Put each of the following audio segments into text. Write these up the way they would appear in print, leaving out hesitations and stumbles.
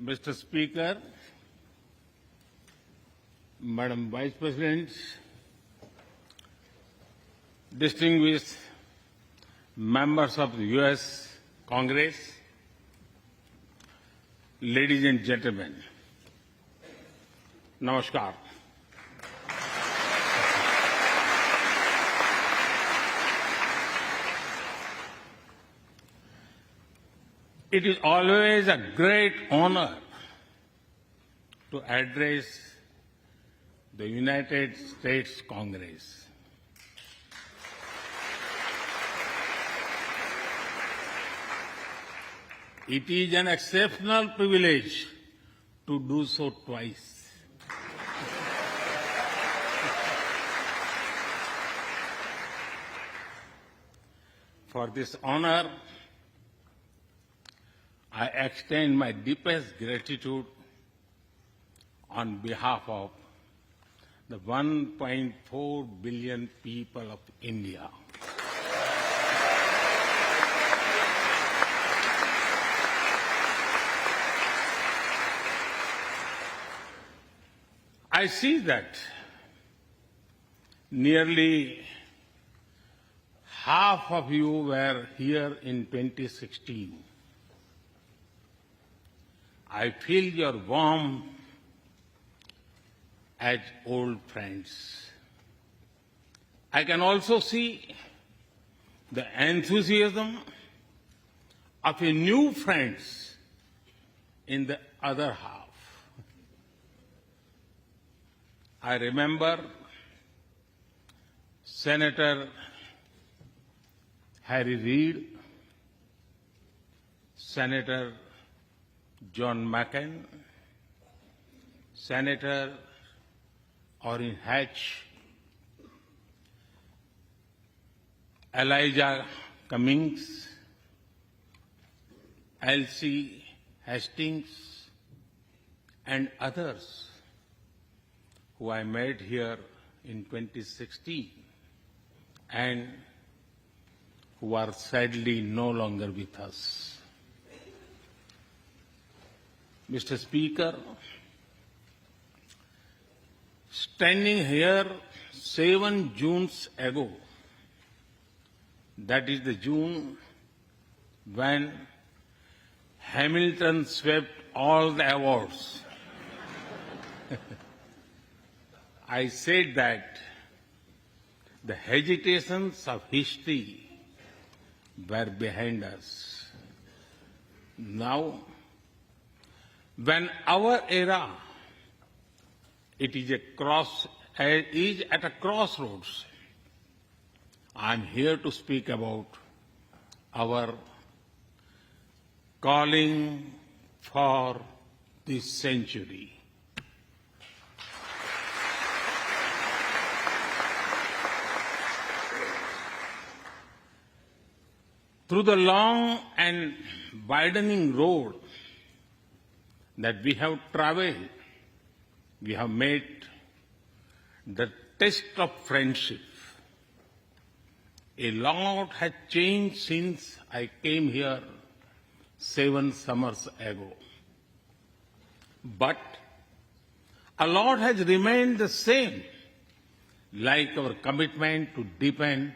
Mr. Speaker, Madam Vice President, distinguished members of the U.S. Congress, ladies and gentlemen, Namaskar. It is always a great honor to address the United States Congress. It is an exceptional privilege to do so twice. For this honor, I extend my deepest gratitude on behalf of the 1.4 billion people of India. I see that nearly half of you were here in 2016. I feel your warmth as old friends. I can also see the enthusiasm of a new friends in the other half. I remember Senator Harry Reid, Senator John McCain, Senator Orrin Hatch, Elijah Cummings, Elsie Hastings, and others who I met here in 2016 and who are sadly no longer with us. Mr. Speaker, standing here 7 Junes ago, that is the June when Hamilton swept all the awards, I said that the hesitations of history were behind us. Now, when our era is at a crossroads, I am here to speak about our calling for this century. Through the long and widening road that we have traveled, we have made the test of friendship. A lot has changed since I came here 7 summers ago. But a lot has remained the same, like our commitment to deepen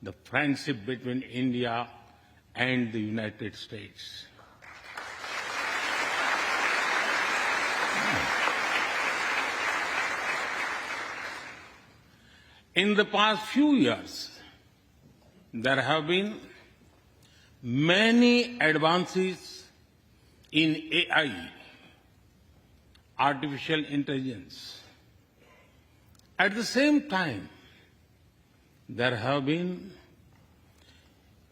the friendship between India and the United States. In the past few years, there have been many advances in AI, artificial intelligence. At the same time, there have been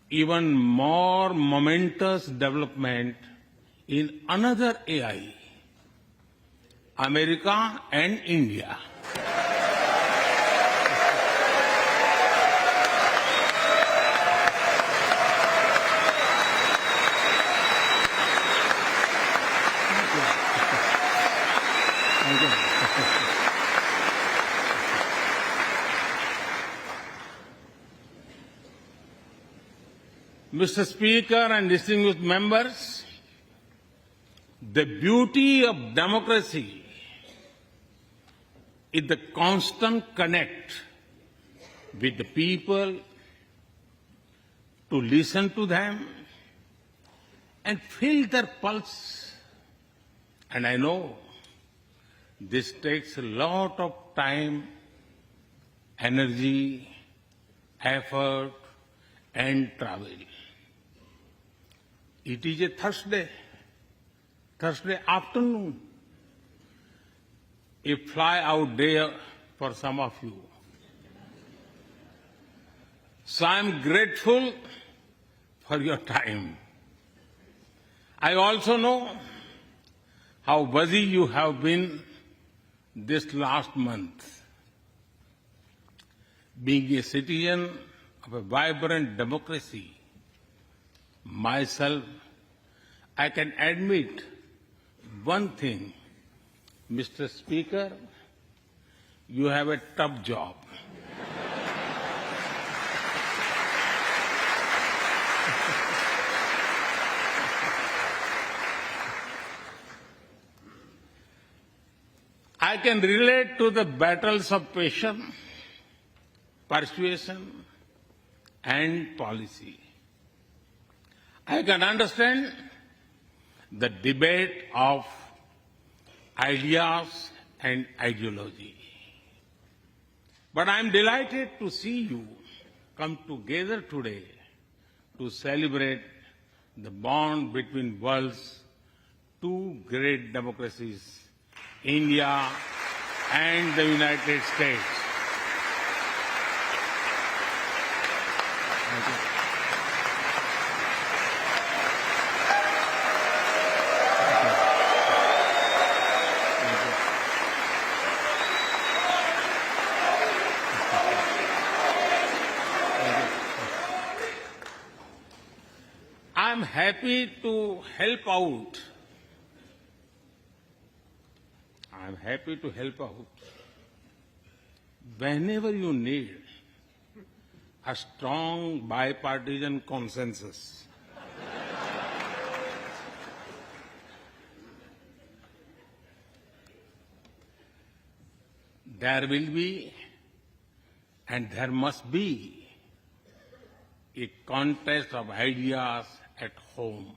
even more momentous development in another AI, America and India. Mr. Speaker and distinguished members, The beauty of democracy is the constant connect with the people, to listen to them and feel their pulse. And I know this takes a lot of time, energy, effort, and travel. It is a Thursday afternoon, a fly-out day for some of you. So I'm grateful for your time. I also know how busy you have been this last month. Being a citizen of a vibrant democracy, myself, I can admit one thing, Mr. Speaker, you have a tough job. I can relate to the battles of patience, persuasion, and policy. I can understand the debate of ideas and ideology. But I am delighted to see you come together today to celebrate the bond between world's two great democracies, India and the United States. Thank you. I'm happy to help out. I'm happy to help out whenever you need a strong bipartisan consensus. There will be and there must be a contest of ideas at home.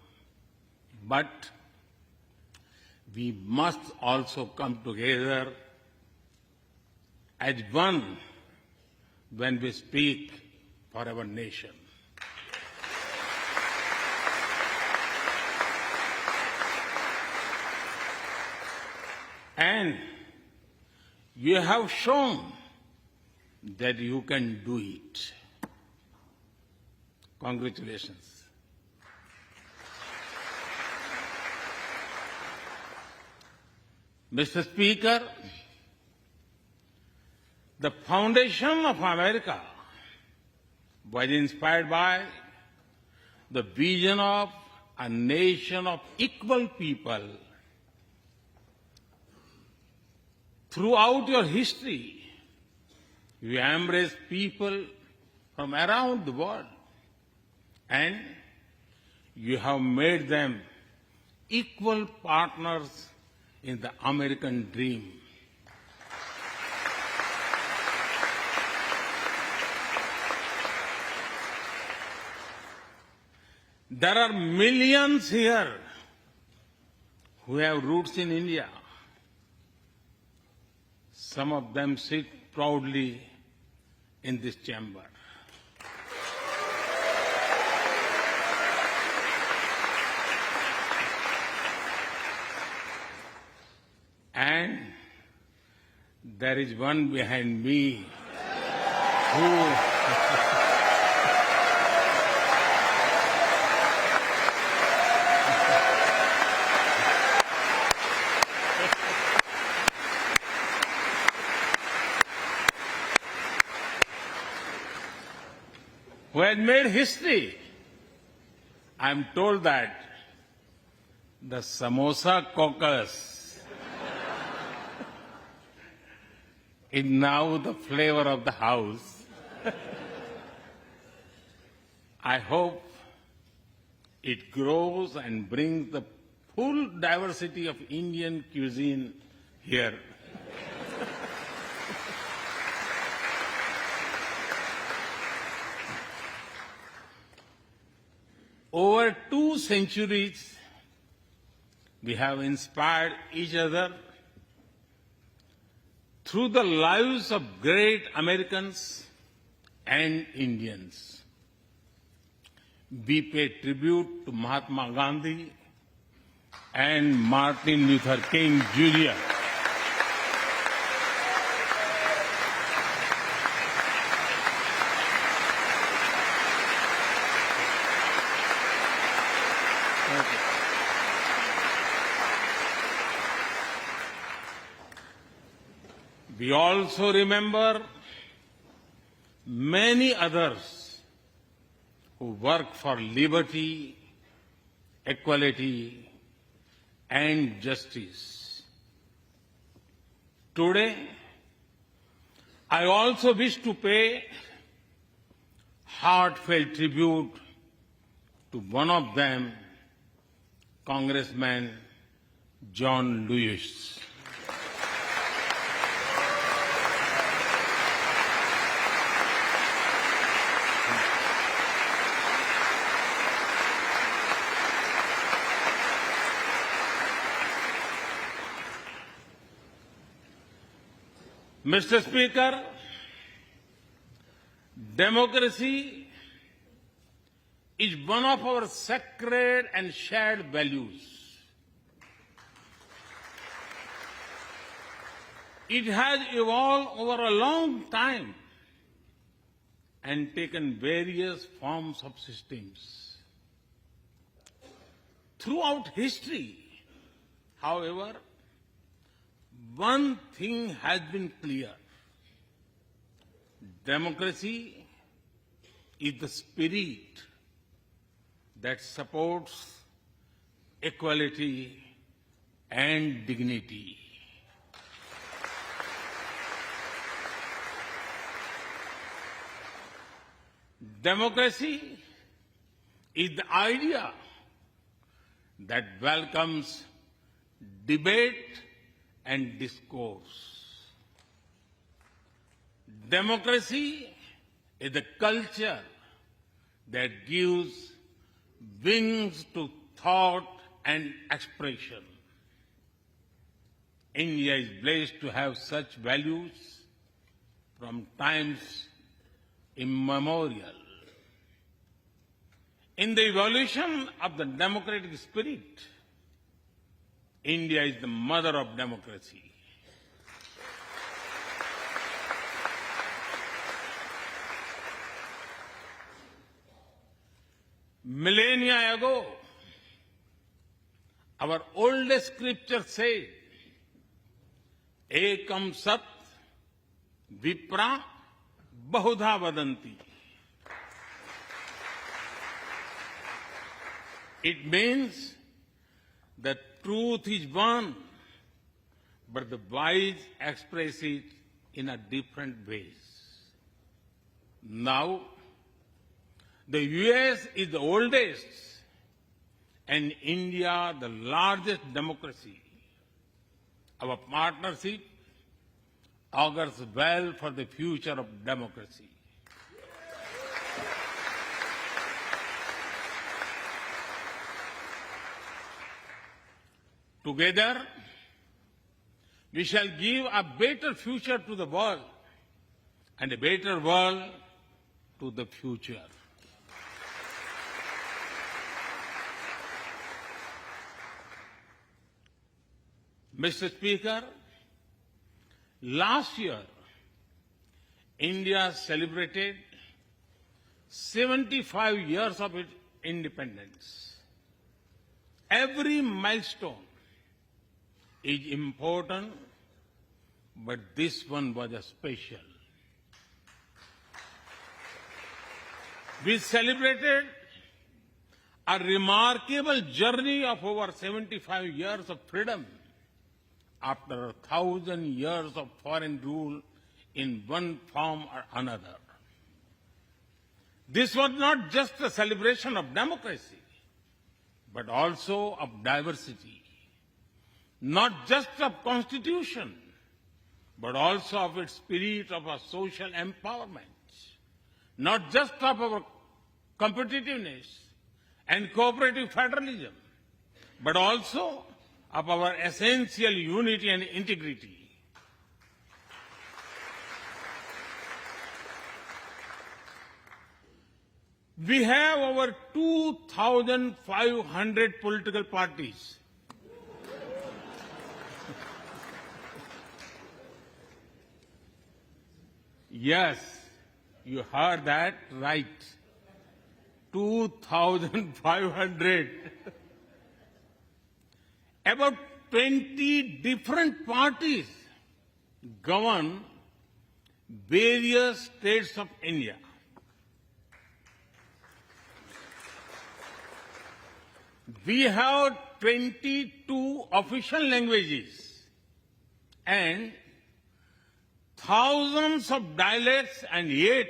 But we must also come together as one when we speak for our nation. And you have shown that you can do it. Congratulations. Mr. Speaker, the foundation of America was inspired by the vision of a nation of equal people. Throughout your history, you embraced people from around the world, and you have made them equal partners in the American dream. There are millions here who have roots in India. Some of them sit proudly in this chamber. And there is one behind me who has made history. I'm told that the Samosa Caucus is now the flavor of the house. I hope it grows and brings the full diversity of Indian cuisine here. Over 2 centuries, we have inspired each other through the lives of great Americans and Indians. We pay tribute to Mahatma Gandhi and Martin Luther King Jr. We also remember many others who work for liberty, equality, and justice. Today, I also wish to pay heartfelt tribute to one of them, Congressman John Lewis. Mr. Speaker, democracy is one of our sacred and shared values. It has evolved over a long time and taken various forms of systems. Throughout history, however, one thing has been clear. Democracy is the spirit that supports equality and dignity. Democracy is the idea that welcomes debate and discourse. Democracy is the culture that gives wings to thought and expression. India is blessed to have such values from times immemorial. In the evolution of the democratic spirit, India is the mother of democracy. Millennia ago, our oldest scripture said, Ekam Sat Vipra Bahudha Vadanti. It means that truth is one, but the wise express it in a different ways. Now, the US is the oldest and India the largest democracy. Our partnership augurs well for the future of democracy. Together, we shall give a better future to the world and a better world to the future. Mr. Speaker, last year, India celebrated 75 years of its independence. Every milestone is important, but this one was a special. We celebrated a remarkable journey of over 75 years of freedom after 1,000 years of foreign rule in one form or another. This was not just a celebration of democracy, but also of diversity, not just of constitution, but also of its spirit of our social empowerment, not just of our competitiveness and cooperative federalism, but also of our essential unity and integrity. We have over 2,500 political parties. Yes, you heard that right. 2,500. About 20 different parties govern various states of India. We have 22 official languages and thousands of dialects, and yet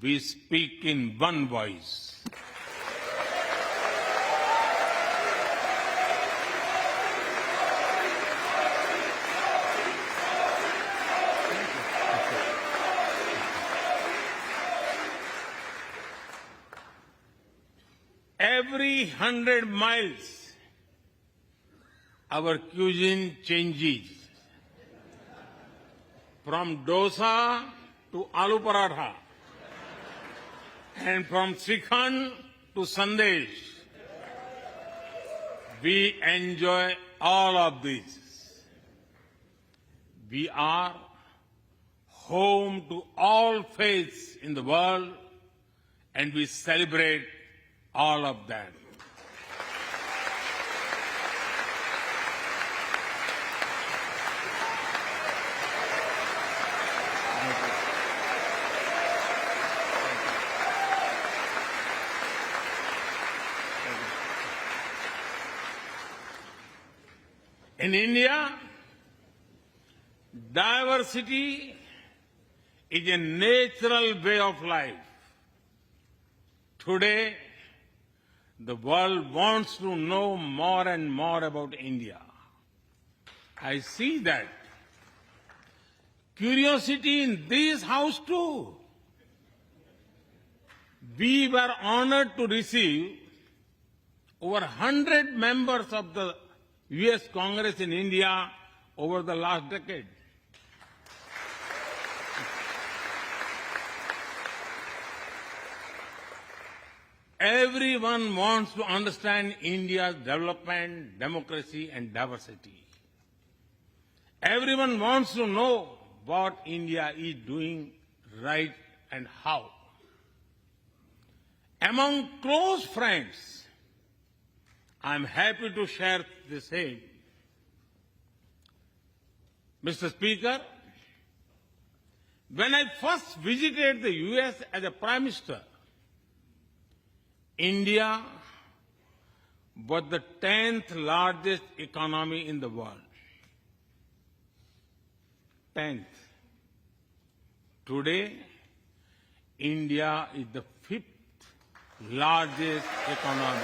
we speak in one voice. Every 100 miles, our cuisine changes. From dosa to aloo paratha, and from Srikhand to sandesh. We enjoy all of this. We are home to all faiths in the world, and we celebrate all of them. In India, diversity is a natural way of life. Today, the world wants to know more and more about India. I see that. Curiosity in this house too. We were honored to receive over 100 members of the U.S. Congress in India over the last decade. Everyone wants to understand India's development, democracy, and diversity. Everyone wants to know what India is doing right and how. Among close friends, I'm happy to share the same. Mr. Speaker, when I first visited the U.S. as a Prime Minister, India was the 10th largest economy in the world. 10th. Today, India is the 5th largest economy.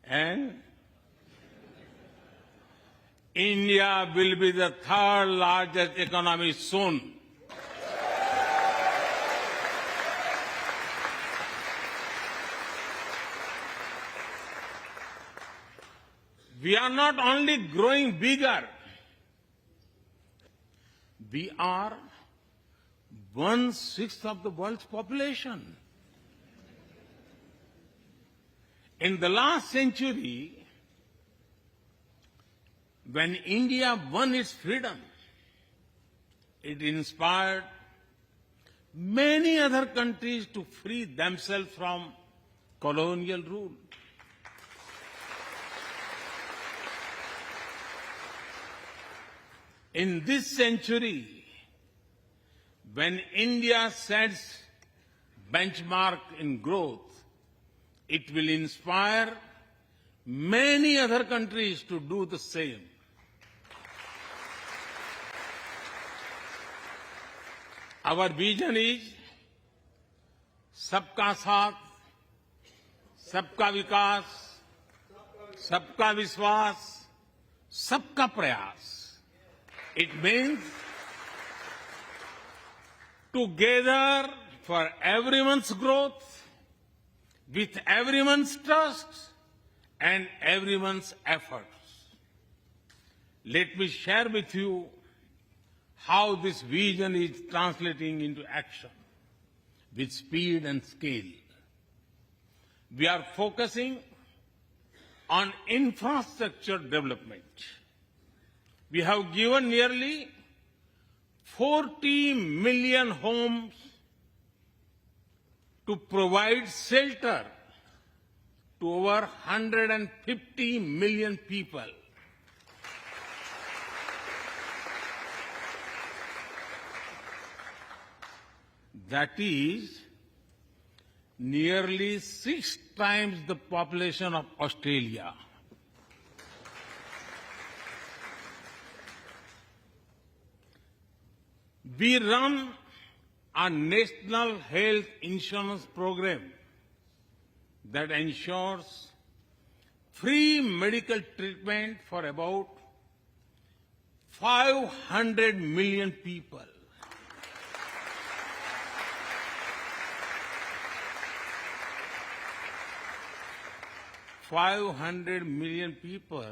And India will be the 3rd largest economy soon. We are not only growing bigger, we are 1/6 of the world's population. In the last century, when India won its freedom, it inspired many other countries to free themselves from colonial rule. In this century, when India sets benchmark in growth, it will inspire many other countries to do the same. Our vision is सबका साथ, सबका विकास, सबका विश्वास, सबका प्रयास. It means together for everyone's growth, with everyone's trust and everyone's efforts. Let me share with you how this vision is translating into action with speed and scale. We are focusing on infrastructure development. We have given nearly 40 million homes to provide shelter to over 150 million people. That is nearly 6 times the population of Australia. We run a national health insurance program that ensures free medical treatment for about 500 million people. 500 million people,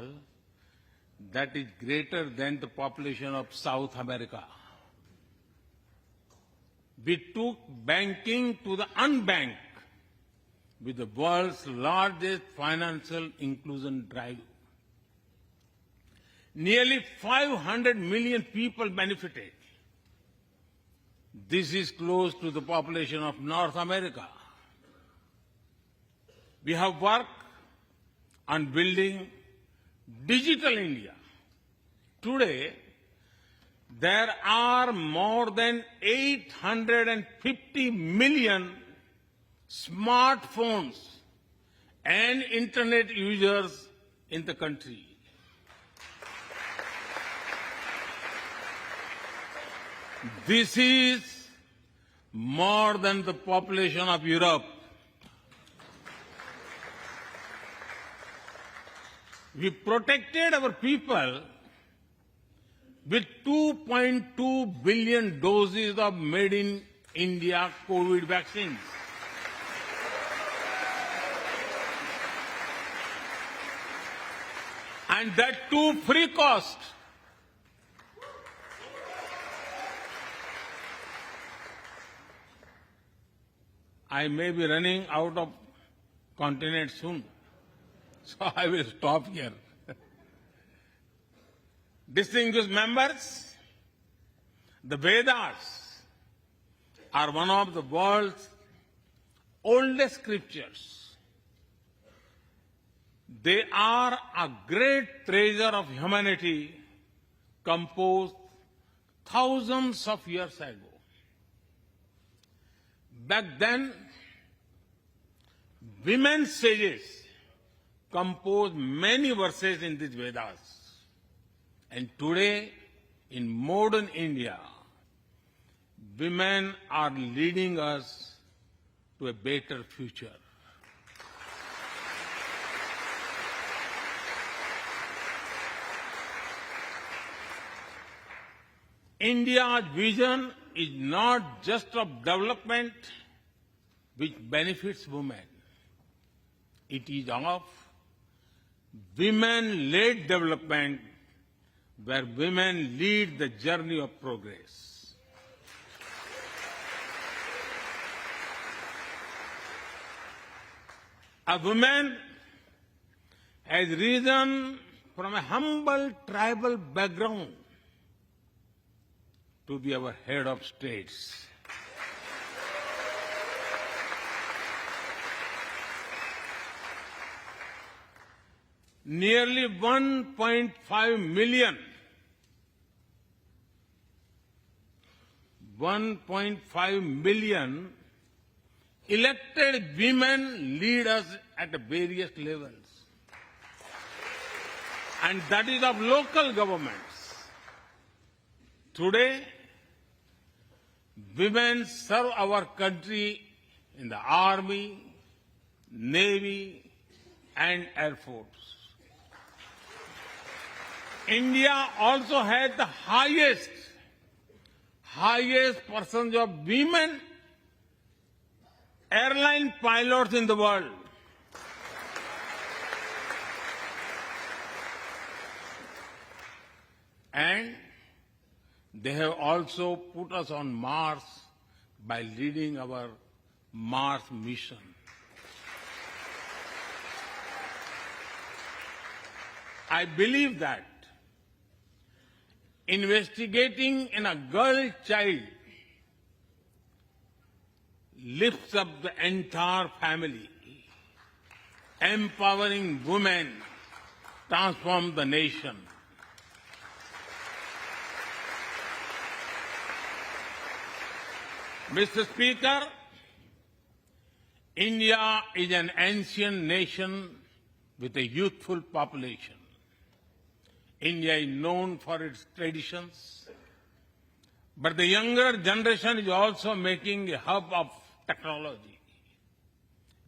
that is greater than the population of South America. We took banking to the unbanked with the world's largest financial inclusion drive. Nearly 500 million people benefited. This is close to the population of North America. We have worked on building digital India. Today, there are more than 850 million smartphones and internet users in the country. This is more than the population of Europe. We protected our people with 2.2 billion doses of made in India COVID vaccines. And that too free cost. I may be running out of continent soon, so I will stop here. Distinguished members, the Vedas are one of the world's oldest scriptures. They are a great treasure of humanity composed thousands of years ago. Back then, women sages composed many verses in these Vedas. And today, in modern India, women are leading us to a better future. India's vision is not just of development which benefits women. It is of women-led development where women lead the journey of progress. A woman has risen from a humble tribal background to be our head of states. Nearly 1.5 million elected women lead us at various levels. And that is of local governments. Today, women serve our country in the Army, Navy, and Air Force. India also has the highest percentage of women airline pilots in the world. And they have also put us on Mars by leading our Mars mission. I believe that investigating in a girl child lifts up the entire family. Empowering women transforms the nation. Mr. Speaker, India is an ancient nation with a youthful population. India is known for its traditions, but the younger generation is also making a hub of technology,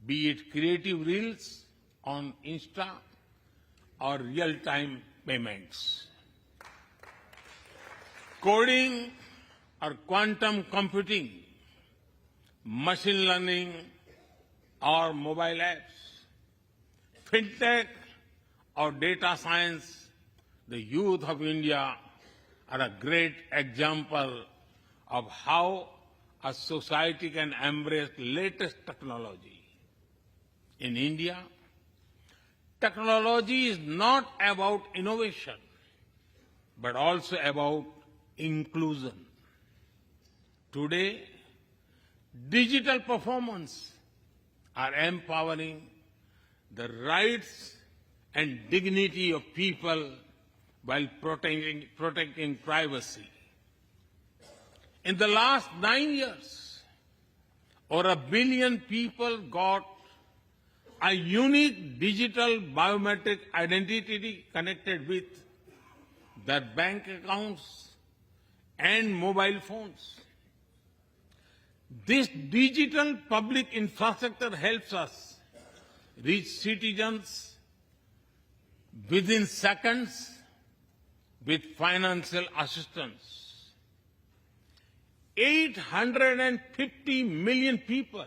be it creative reels on Insta or real-time payments, coding or quantum computing, machine learning or mobile apps, fintech or data science. The youth of India are a great example of how a society can embrace latest technology. In India, technology is not about innovation, but also about inclusion. Today, digital performance are empowering the rights and dignity of people while protecting privacy. In the last 9 years, over 1 billion people got a unique digital biometric identity connected with their bank accounts and mobile phones. This digital public infrastructure helps us reach citizens within seconds with financial assistance. 850 million people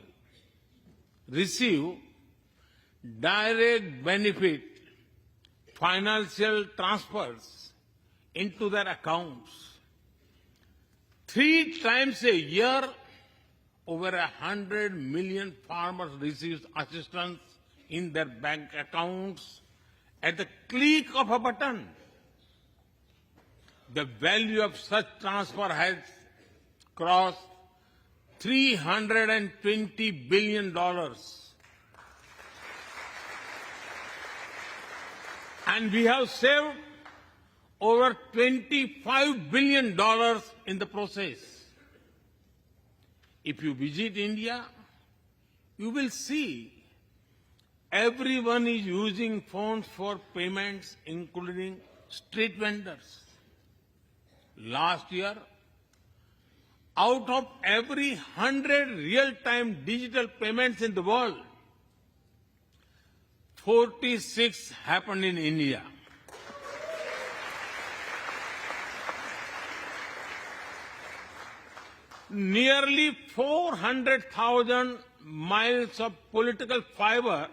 receive direct benefit financial transfers into their accounts. 3 times a year, over 100 million farmers receive assistance in their bank accounts at the click of a button. The value of such transfer has crossed $320 billion. And we have saved over $25 billion in the process. If you visit India, you will see everyone is using phones for payments, including street vendors. Last year, out of every 100 real-time digital payments in the world, 46 happened in India. Nearly 400,000 miles of optical fiber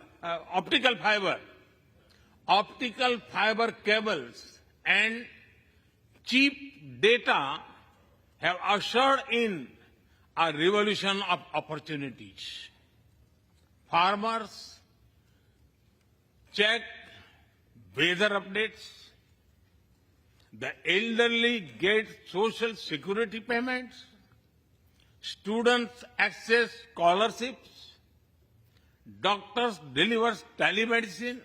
cables and cheap data have ushered in a revolution of opportunities. Farmers check weather updates. The elderly get social security payments. Students access scholarships. Doctors deliver telemedicine.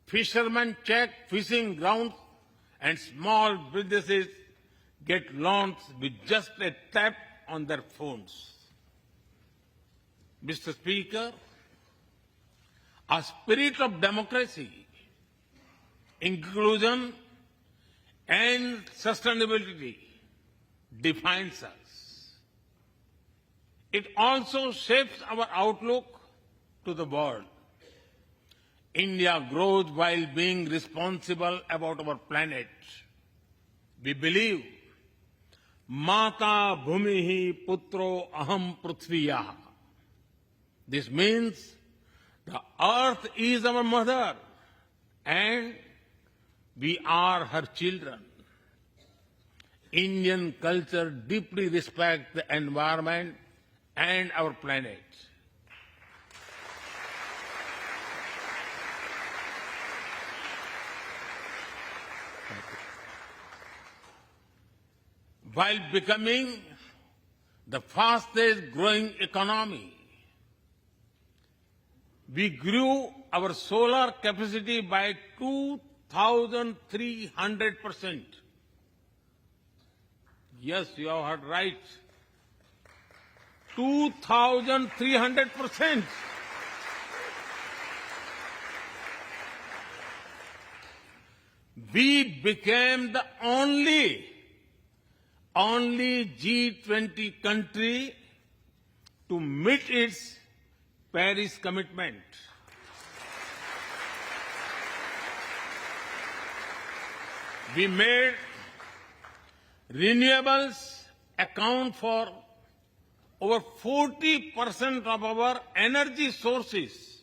Fishermen check fishing grounds, and small businesses get loans with just a tap on their phones. Mr. Speaker, a spirit of democracy, inclusion, and sustainability defines us. It also shapes our outlook to the world. India grows while being responsible about our planet. We believe, Mata Bhumihi Putro Aham Prithviya. This means the earth is our mother and we are her children. Indian culture deeply respects the environment and our planet. While becoming the fastest growing economy, we grew our solar capacity by 2,300%. Yes, you have heard right. 2,300%. We became the only G20 country to meet its Paris commitment. We made renewables account for over 40% of our energy sources,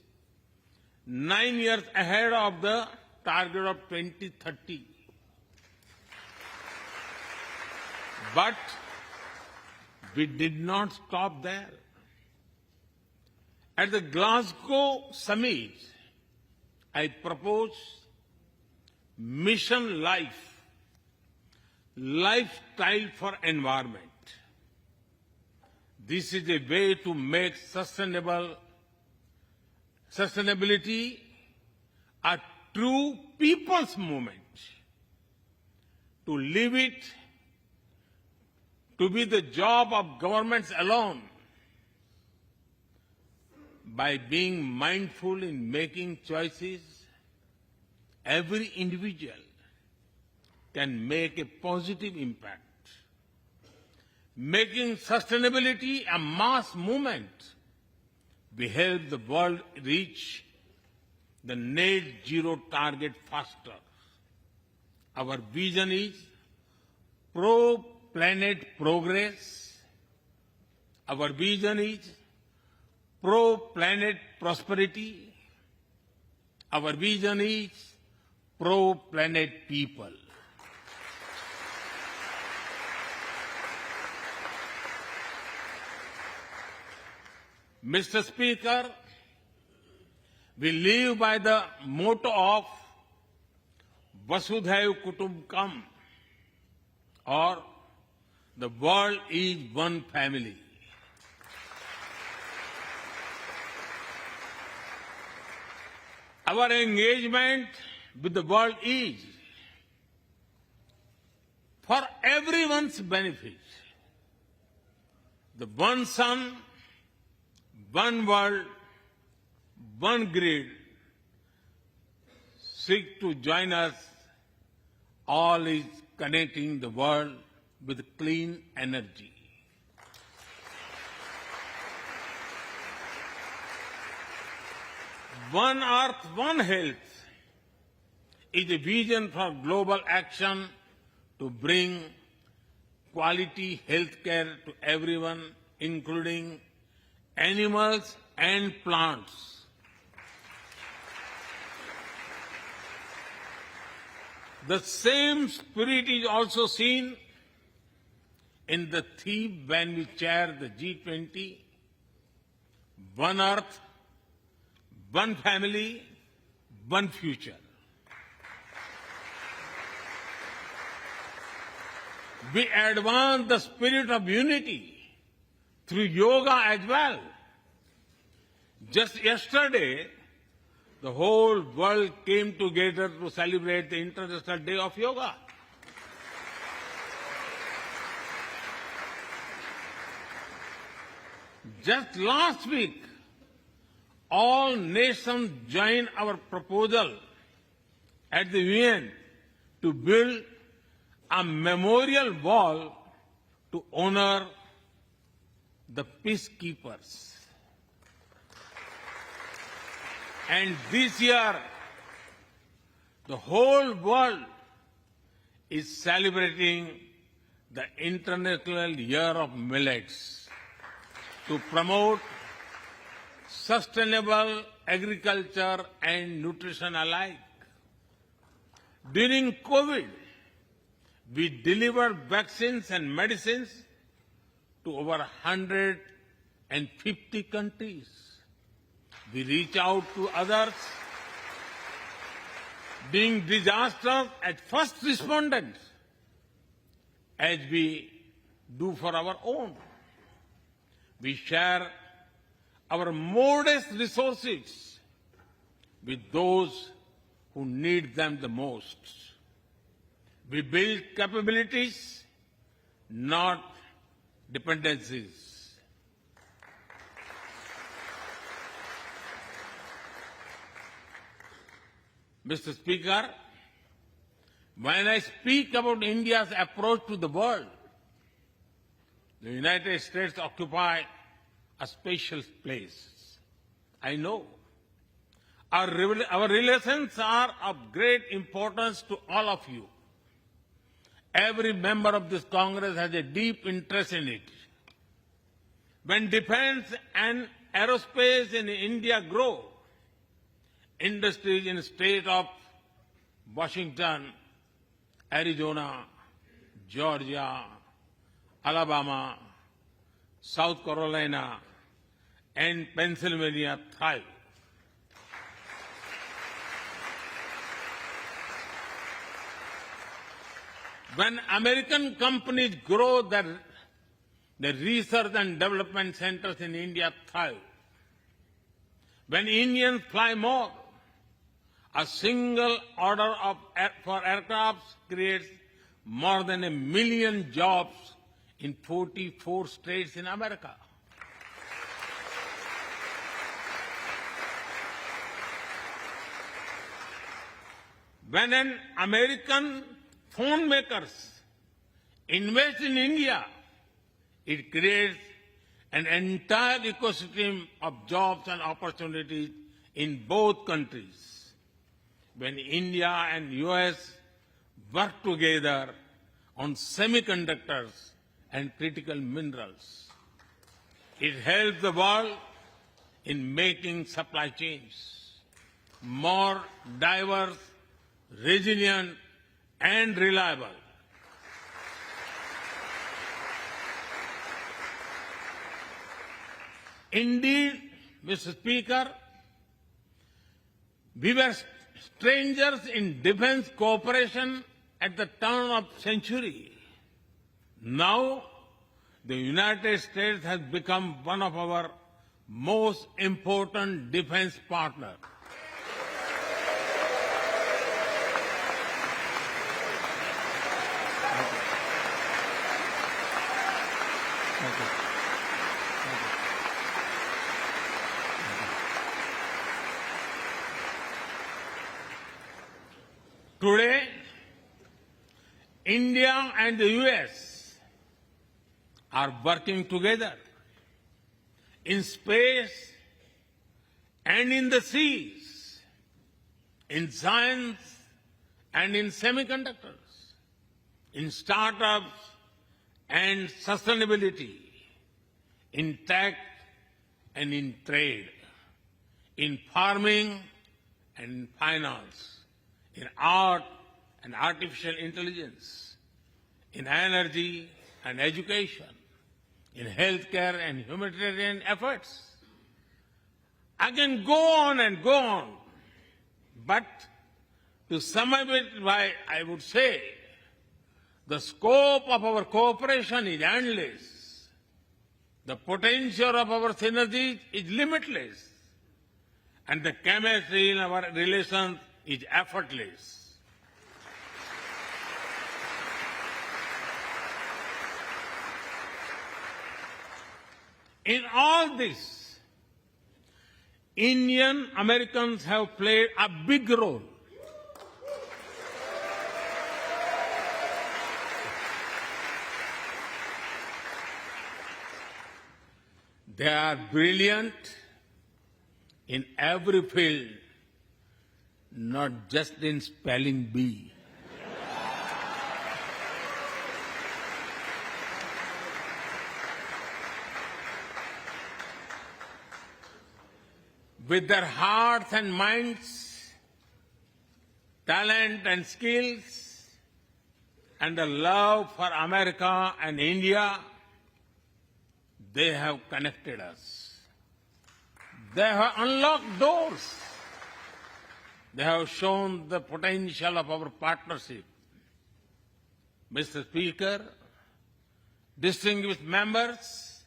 9 years ahead of the target of 2030. But we did not stop there. At the Glasgow summit, I proposed Mission Life, lifestyle for environment. This is a way to make sustainability a true people's movement. To live it, to be the job of governments alone. By being mindful in making choices, every individual can make a positive impact. Making sustainability a mass movement, we help the world reach the net zero target faster. Our vision is pro-planet progress. Our vision is pro-planet prosperity. Our vision is pro-planet people. Mr. Speaker, we live by the motto of Vasudhaiv Kutumbakam, or the world is one family. Our engagement with the world is for everyone's benefit. The one sun, one world, one grid seek to join us. All is connecting the world with clean energy. One Earth, One Health is a vision for global action to bring quality health care to everyone, including animals and plants. The same spirit is also seen in the theme when we chair the G20, One Earth, One Family, One Future. We advance the spirit of unity through yoga as well. Just yesterday, the whole world came together to celebrate the International Day of Yoga. Just last week, all nations joined our proposal at the UN to build a memorial wall to honor the peacekeepers. And this year, the whole world is celebrating the International Year of Millets to promote sustainable agriculture and nutrition alike. During COVID, we delivered vaccines and medicines to over 150 countries. We reach out to others, being disasters as first responders, as we do for our own. We share our modest resources with those who need them the most. We build capabilities, not dependencies. Mr. Speaker, when I speak about India's approach to the world, the United States occupy a special place. I know. Our relations are of great importance to all of you. Every member of this Congress has a deep interest in it. When defense and aerospace in India grow, industries in the state of Washington, Arizona, Georgia, Alabama, South Carolina, and Pennsylvania thrive. When American companies grow, the research and development centers in India thrive. When Indians fly more, a single order for aircraft creates more than 1 million jobs in 44 states in America. When an American phone makers invest in India, it creates an entire ecosystem of jobs and opportunities in both countries. When India and US work together on semiconductors and critical minerals, it helps the world in making supply chains more diverse, resilient, and reliable. Indeed, Mr. Speaker, we were strangers in defense cooperation at the turn of the century. Now, the United States has become one of our most important defense partners. Today, India and the US are working together in space and in the seas, in science and in semiconductors, in startups and sustainability, in tech and in trade, in farming and finance, in art and artificial intelligence, in energy and education, in healthcare and humanitarian efforts. I can go on and go on, but to sum up it, I would say the scope of our cooperation is endless. The potential of our synergies is limitless. And the chemistry in our relations is effortless. In all this, Indian Americans have played a big role. They are brilliant in every field, not just in spelling bee. With their hearts and minds, talent and skills, and a love for America and India, they have connected us. They have unlocked doors. They have shown the potential of our partnership. Mr. Speaker, distinguished members,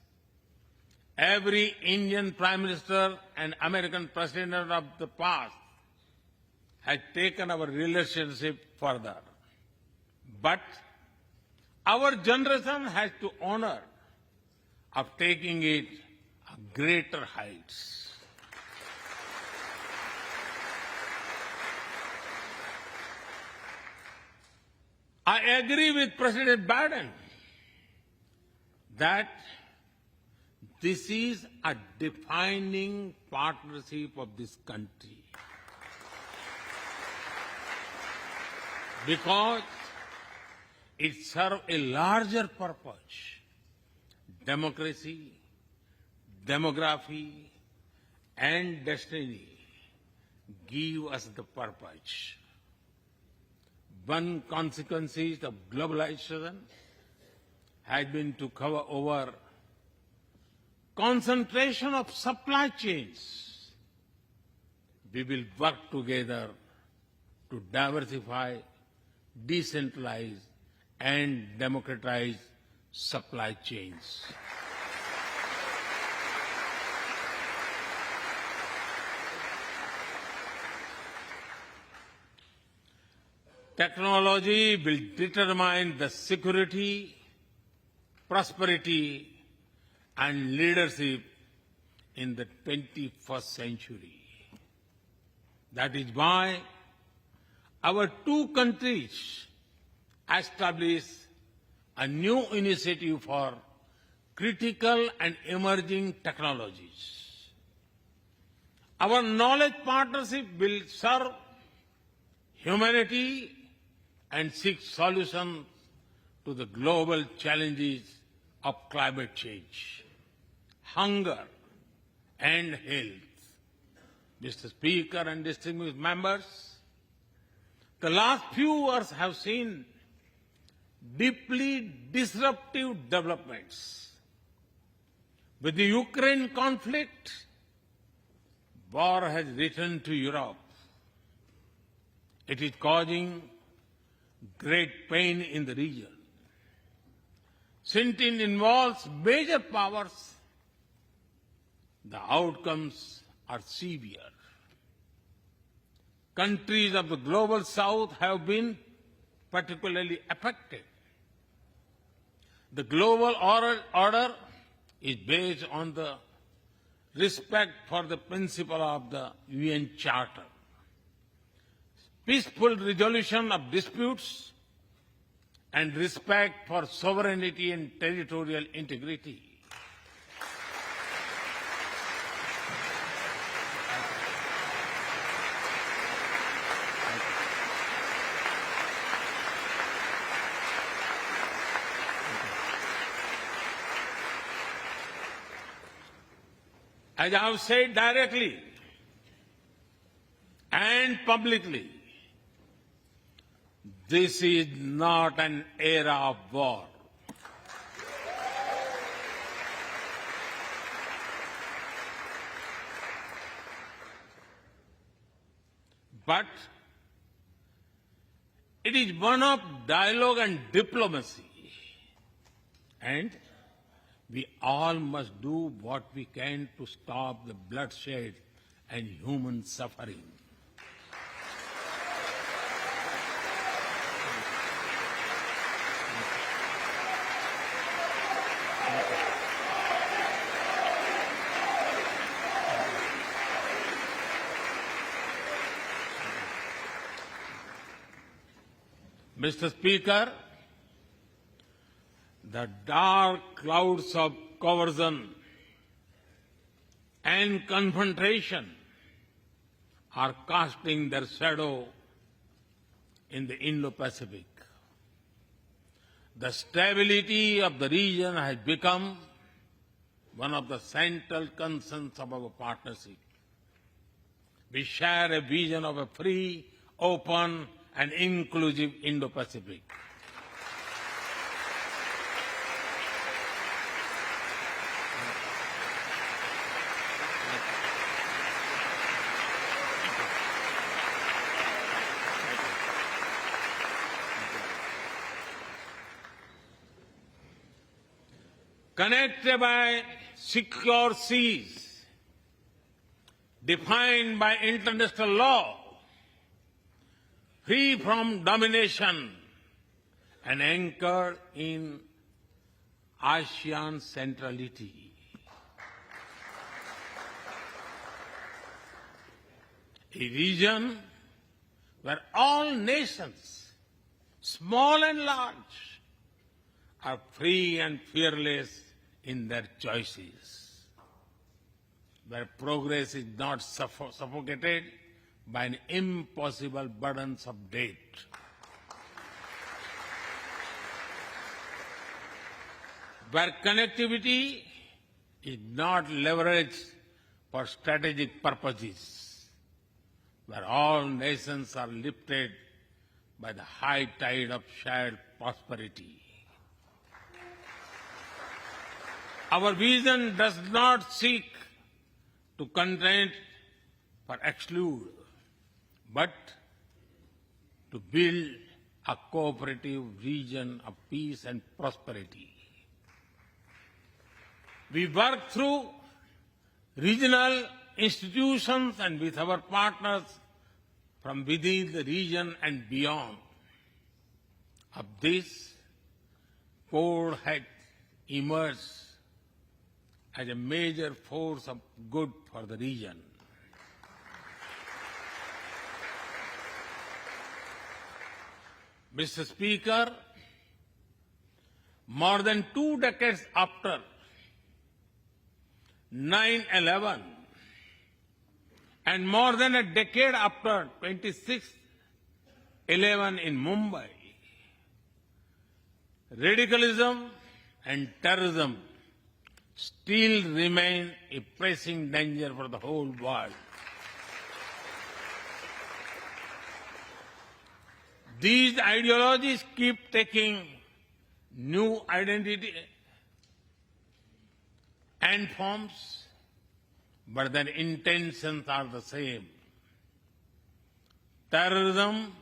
every Indian Prime Minister and American President of the past has taken our relationship further. But our generation has to honor of taking it to greater heights. I agree with President Biden that this is a defining partnership of this country because it serves a larger purpose. Democracy, demography, and destiny give us the purpose. One consequence of globalization has been to cover over concentration of supply chains. We will work together to diversify, decentralize, and democratize supply chains. Technology will determine the security, prosperity, and leadership in the 21st century. That is why our two countries established a new initiative for critical and emerging technologies. Our knowledge partnership will serve humanity and seek solutions to the global challenges of climate change, hunger, and health. Mr. Speaker and distinguished members, the last few years have seen deeply disruptive developments. With the Ukraine conflict, war has returned to Europe. It is causing great pain in the region. Since it involves major powers, the outcomes are severe. Countries of the global south have been particularly affected. The global order is based on the respect for the principle of the UN Charter, peaceful resolution of disputes, and respect for sovereignty and territorial integrity. As I have said directly and publicly, this is not an era of war. But it is one of dialogue and diplomacy. And we all must do what we can to stop the bloodshed and human suffering. Mr. Speaker, the dark clouds of coercion and confrontation are casting their shadow in the Indo-Pacific. The stability of the region has become one of the central concerns of our partnership. We share a vision of a free, open, and inclusive Indo-Pacific. Connected by secure seas, defined by international law, free from domination, and anchored in ASEAN centrality. A region where all nations, small and large, are free and fearless in their choices, where progress is not suffocated by an impossible burdens of debt. Where connectivity is not leveraged for strategic purposes, where all nations are lifted by the high tide of shared prosperity. Our vision does not seek to contain or exclude, but to build a cooperative region of peace and prosperity. We work through regional institutions and with our partners from within the region and beyond. Of this, Quad has emerged as a major force of good for the region. Mr. Speaker, more than 2 decades after 9/11 and more than a decade after 26/11 in Mumbai, radicalism and terrorism still remain a pressing danger for the whole world. These ideologies keep taking new identity and forms, but their intentions are the same. Terrorism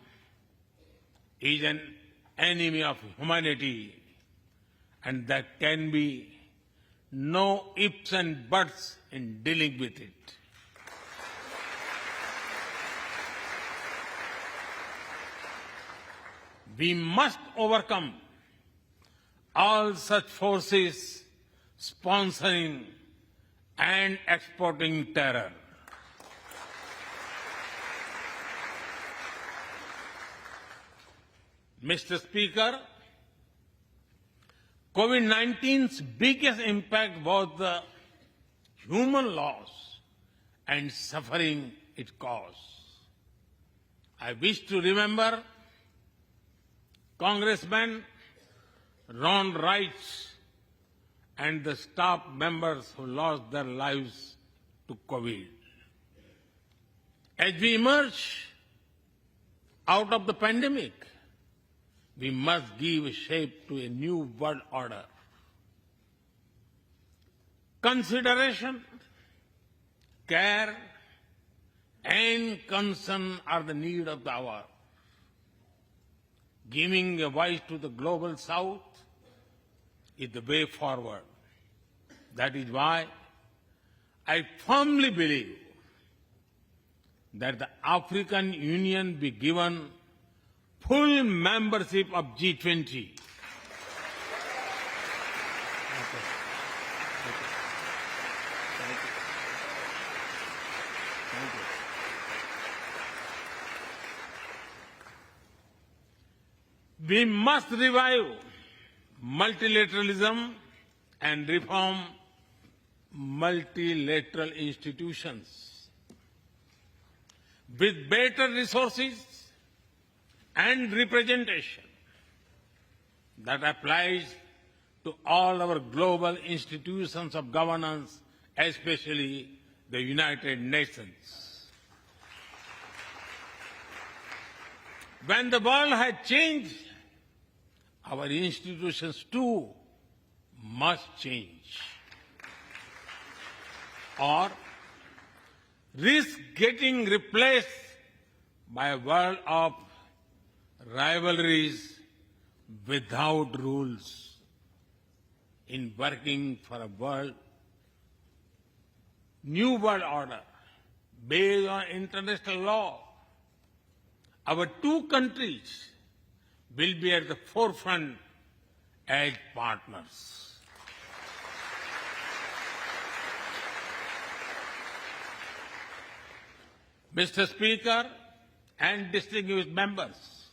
is an enemy of humanity, and there can be no ifs and buts in dealing with it. We must overcome all such forces sponsoring and exporting terror. Mr. Speaker, COVID-19's biggest impact was the human loss and suffering it caused. I wish to remember Congressman Ron Wright and the staff members who lost their lives to COVID. As we emerge out of the pandemic, we must give shape to a new world order. Consideration, care, and concern are the need of the hour. Giving a voice to the global south is the way forward. That is why I firmly believe that the African Union be given full membership of G20. We must revive multilateralism and reform multilateral institutions with better resources and representation that applies to all our global institutions of governance, especially the United Nations. When the world has changed, our institutions too must change, or risk getting replaced by a world of rivalries without rules. In working for a new world order based on international law, our two countries will be at the forefront as partners. Mr. Speaker and distinguished members,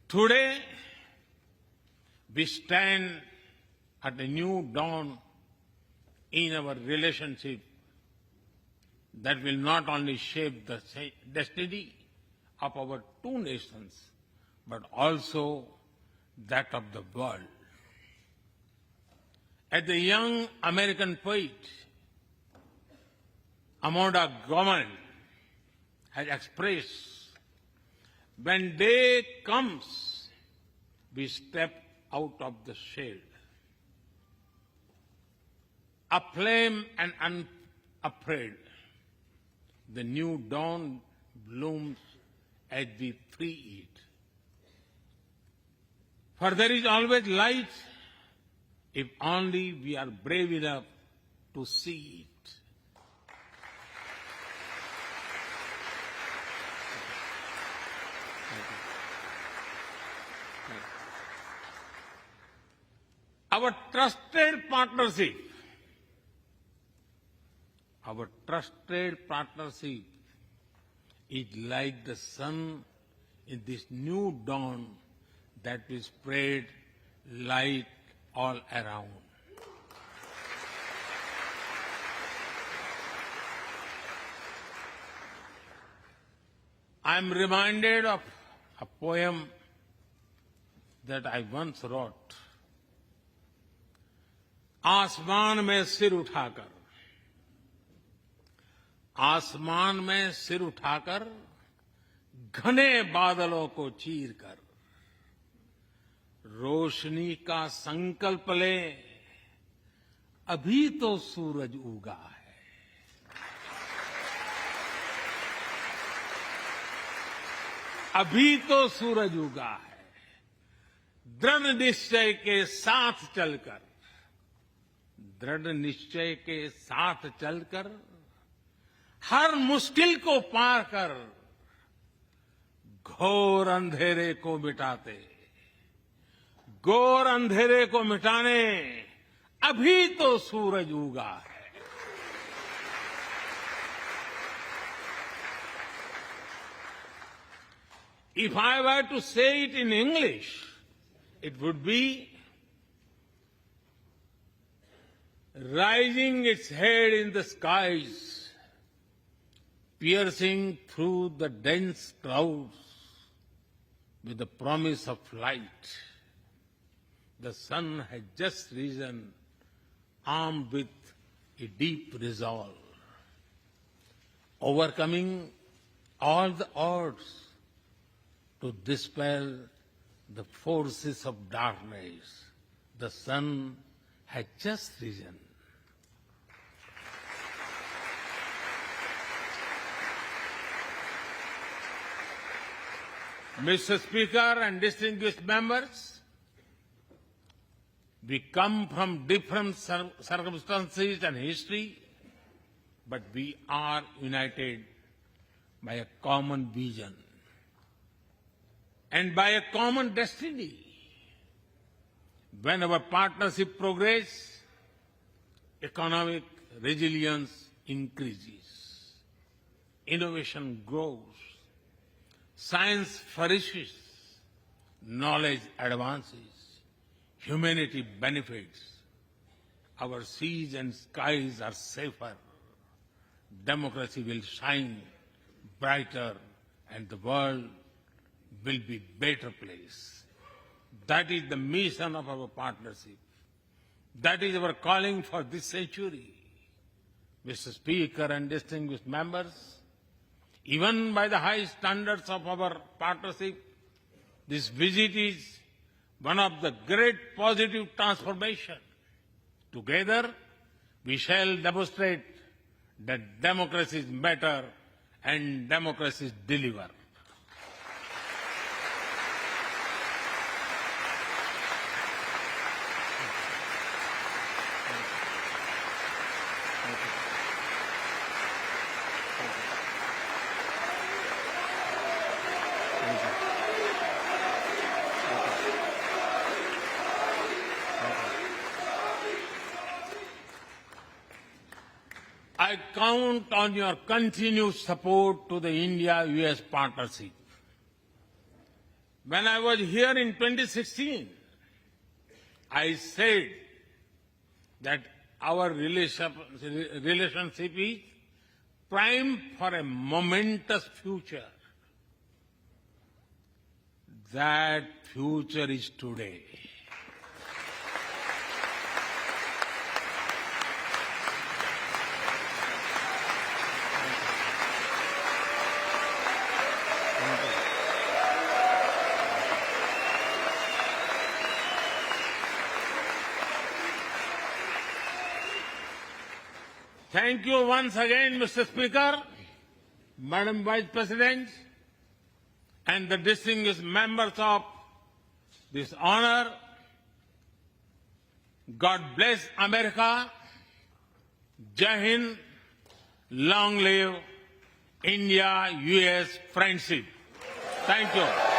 today we stand at a new dawn in our relationship that will not only shape the destiny of our two nations, but also that of the world. As the young American poet Amanda Gorman has expressed, when day comes, we step out of the shade, aflame and unafraid. The new dawn blooms as we free it. For there is always light if only we are brave enough to see it. Our trusted partnership is like the sun in this new dawn that will spread light all around. I am reminded of a poem that I once wrote. आसमान में सिर उठाकर, आसमान में सिर उठाकर, घने बादलों को चीरकर, रोशनी का संकल्प ले, अभी तो सूरज उगा है। अभी तो सूरज उगा है। दृढ़ निश्चय के साथ चलकर, दृढ़ निश्चय के साथ चलकर, हर मुश्किल को पार कर, घोर अंधेरे को मिटाते, घोर अंधेरे को मिटाने अभी तो सूरज उगा है। If I were to say it in English, it would be rising its head in the skies, piercing through the dense clouds with the promise of light. The sun has just risen, armed with a deep resolve, overcoming all the odds to dispel the forces of darkness. The sun has just risen. Mr. Speaker and distinguished members, we come from different circumstances and history, but we are united by a common vision and by a common destiny. When our partnership progresses, economic resilience increases, innovation grows, science flourishes, knowledge advances, humanity benefits, our seas and skies are safer, democracy will shine brighter, and the world will be a better place. That is the mission of our partnership. That is our calling for this century. Mr. Speaker and distinguished members, even by the high standards of our partnership, this visit is one of the great positive transformations. Together, we shall demonstrate that democracies matter and democracies deliver. I count on your continued support to the India-US partnership. When I was here in 2016, I said that our relationship is primed for a momentous future. That future is today. Thank you once again, Mr. Speaker, Madam Vice President, and the distinguished members of this honor. God bless America. Jai Hind. Long live India-US friendship. Thank you.